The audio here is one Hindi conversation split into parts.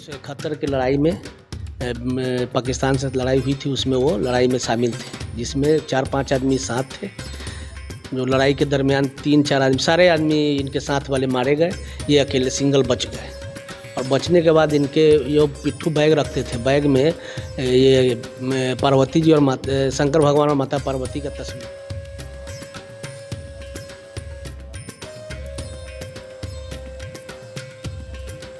1971 की लड़ाई में पाकिस्तान से लड़ाई हुई थी, उसमें वो लड़ाई में शामिल थे, जिसमें 4-5 आदमी साथ थे। जो लड़ाई के दरमियान 3-4 आदमी, सारे आदमी इनके साथ वाले मारे गए, ये अकेले सिंगल बच गए। और बचने के बाद इनके जो पिट्ठू बैग रखते थे, बैग में ये पार्वती जी और शंकर भगवान और माता पार्वती का तस्वीर।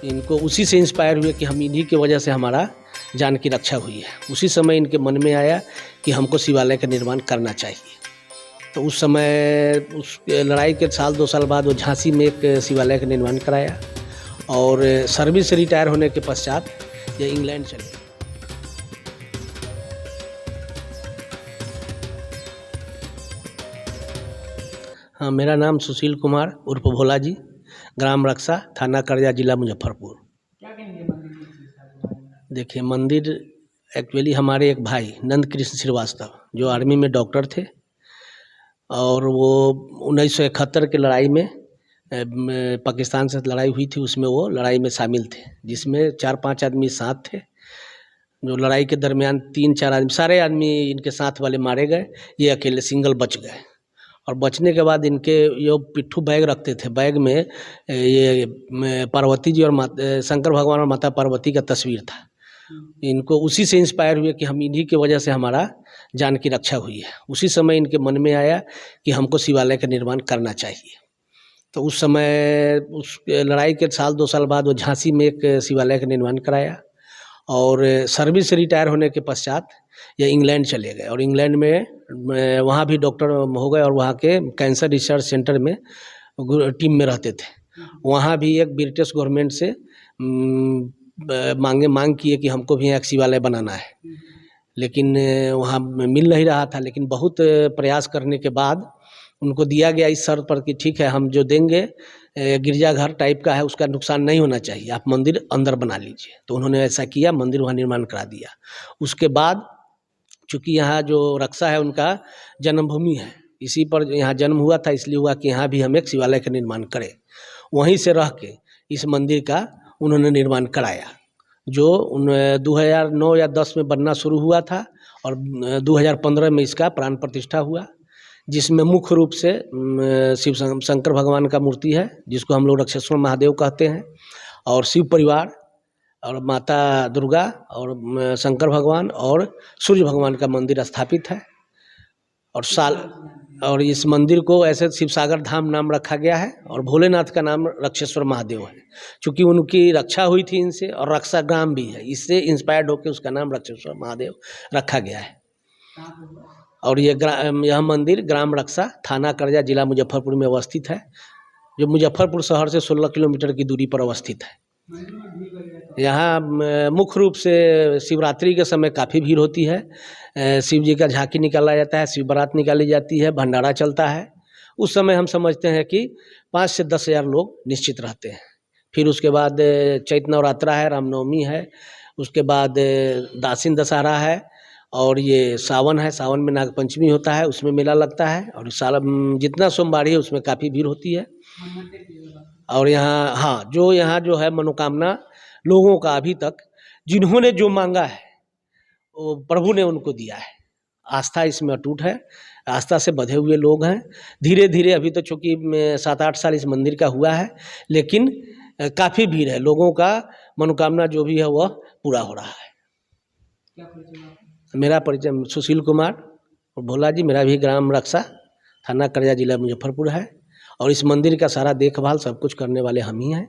इनको उसी से इंस्पायर हुए कि हम इन्हीं की वजह से हमारा जान की रक्षा हुई है। उसी समय इनके मन में आया कि हमको शिवालय का निर्माण करना चाहिए। तो उस समय उस लड़ाई के 2 साल बाद वो झांसी में एक शिवालय का निर्माण कराया और सर्विस से रिटायर होने के पश्चात ये इंग्लैंड चले। हाँ, मेरा नाम सुशील कुमार उर्फ भोला जी, ग्राम रक्षा, थाना करजा, जिला मुजफ्फरपुर। क्या कहेंगे मंदिर की विशेषता? देखिए, मंदिर एक्चुअली हमारे एक भाई नंद कृष्ण श्रीवास्तव जो आर्मी में डॉक्टर थे और वो 1971 की लड़ाई में पाकिस्तान से लड़ाई हुई थी, उसमें वो लड़ाई में शामिल थे, जिसमें 4-5 आदमी साथ थे। जो लड़ाई के दरमियान 3-4 आदमी, सारे आदमी इनके साथ वाले मारे गए, ये अकेले सिंगल बच गए। और बचने के बाद इनके जो पिट्ठू बैग रखते थे, बैग में ये पार्वती जी और शंकर भगवान और माता पार्वती का तस्वीर था। इनको उसी से इंस्पायर हुए कि हम इन्हीं की वजह से हमारा जान की रक्षा हुई है। उसी समय इनके मन में आया कि हमको शिवालय का निर्माण करना चाहिए। तो उस समय उस लड़ाई के 2 साल बाद वो झांसी में एक शिवालय का निर्माण कराया और सर्विस से रिटायर होने के पश्चात ये इंग्लैंड चले गए और इंग्लैंड में वहाँ भी डॉक्टर हो गए और वहाँ के कैंसर रिसर्च सेंटर में टीम में रहते थे। वहाँ भी एक ब्रिटिश गवर्नमेंट से मांग किए कि हमको भी एक शिवालय बनाना है, लेकिन वहाँ मिल नहीं रहा था। लेकिन बहुत प्रयास करने के बाद उनको दिया गया इस शर्त पर कि ठीक है, हम जो देंगे गिरजाघर टाइप का है, उसका नुकसान नहीं होना चाहिए, आप मंदिर अंदर बना लीजिए। तो उन्होंने ऐसा किया, मंदिर वहाँ निर्माण करा दिया। उसके बाद चूँकि यहाँ जो रक्षा है उनका जन्मभूमि है, इसी पर यहाँ जन्म हुआ था, इसलिए हुआ कि यहाँ भी हम एक शिवालय का निर्माण करें। वहीं से रह के इस मंदिर का उन्होंने निर्माण कराया, जो 2009 या 10 में बनना शुरू हुआ था और 2015 में इसका प्राण प्रतिष्ठा हुआ, जिसमें मुख्य रूप से शिव शंकर भगवान का मूर्ति है, जिसको हम लोग रक्षेश्वर महादेव कहते हैं, और शिव परिवार और माता दुर्गा और शंकर भगवान और सूर्य भगवान का मंदिर स्थापित है। और इस मंदिर को ऐसे शिवसागर धाम नाम रखा गया है और भोलेनाथ का नाम रक्षेश्वर महादेव है, क्योंकि उनकी रक्षा हुई थी इनसे और रक्षा ग्राम भी है, इससे इंस्पायर्ड होकर उसका नाम रक्षेश्वर महादेव रखा गया है। और यह मंदिर ग्राम रक्षा, थाना करजा, जिला मुजफ्फरपुर में अवस्थित है, जो मुजफ्फरपुर शहर से 16 किलोमीटर की दूरी पर अवस्थित है। यहाँ मुख्य रूप से शिवरात्रि के समय काफ़ी भीड़ होती है। शिव जी का झांकी निकाला जाता है, शिव बारात निकाली जाती है, भंडारा चलता है। उस समय हम समझते हैं कि 5 से 10 हज़ार लोग निश्चित रहते हैं। फिर उसके बाद चैत्र नवरात्रा है, रामनवमी है, उसके बाद दासिन दशहरा है और ये सावन है, सावन में नागपंचमी होता है, उसमें मेला लगता है और साल जितना सोमवारी है उसमें काफ़ी भीड़ होती है। और यहाँ यहाँ जो है मनोकामना लोगों का अभी तक जिन्होंने जो मांगा है वो प्रभु ने उनको दिया है। आस्था इसमें अटूट है, आस्था से बंधे हुए लोग हैं। धीरे धीरे अभी तो चूँकि 7-8 साल इस मंदिर का हुआ है, लेकिन काफ़ी भीड़ है, लोगों का मनोकामना जो भी है वह पूरा हो रहा है। क्या परिचय? मेरा परिचय सुशील कुमार और भोला जी, मेरा भी ग्राम रक्षा, थाना करजा, जिला मुजफ्फरपुर है और इस मंदिर का सारा देखभाल सब कुछ करने वाले हम ही हैं।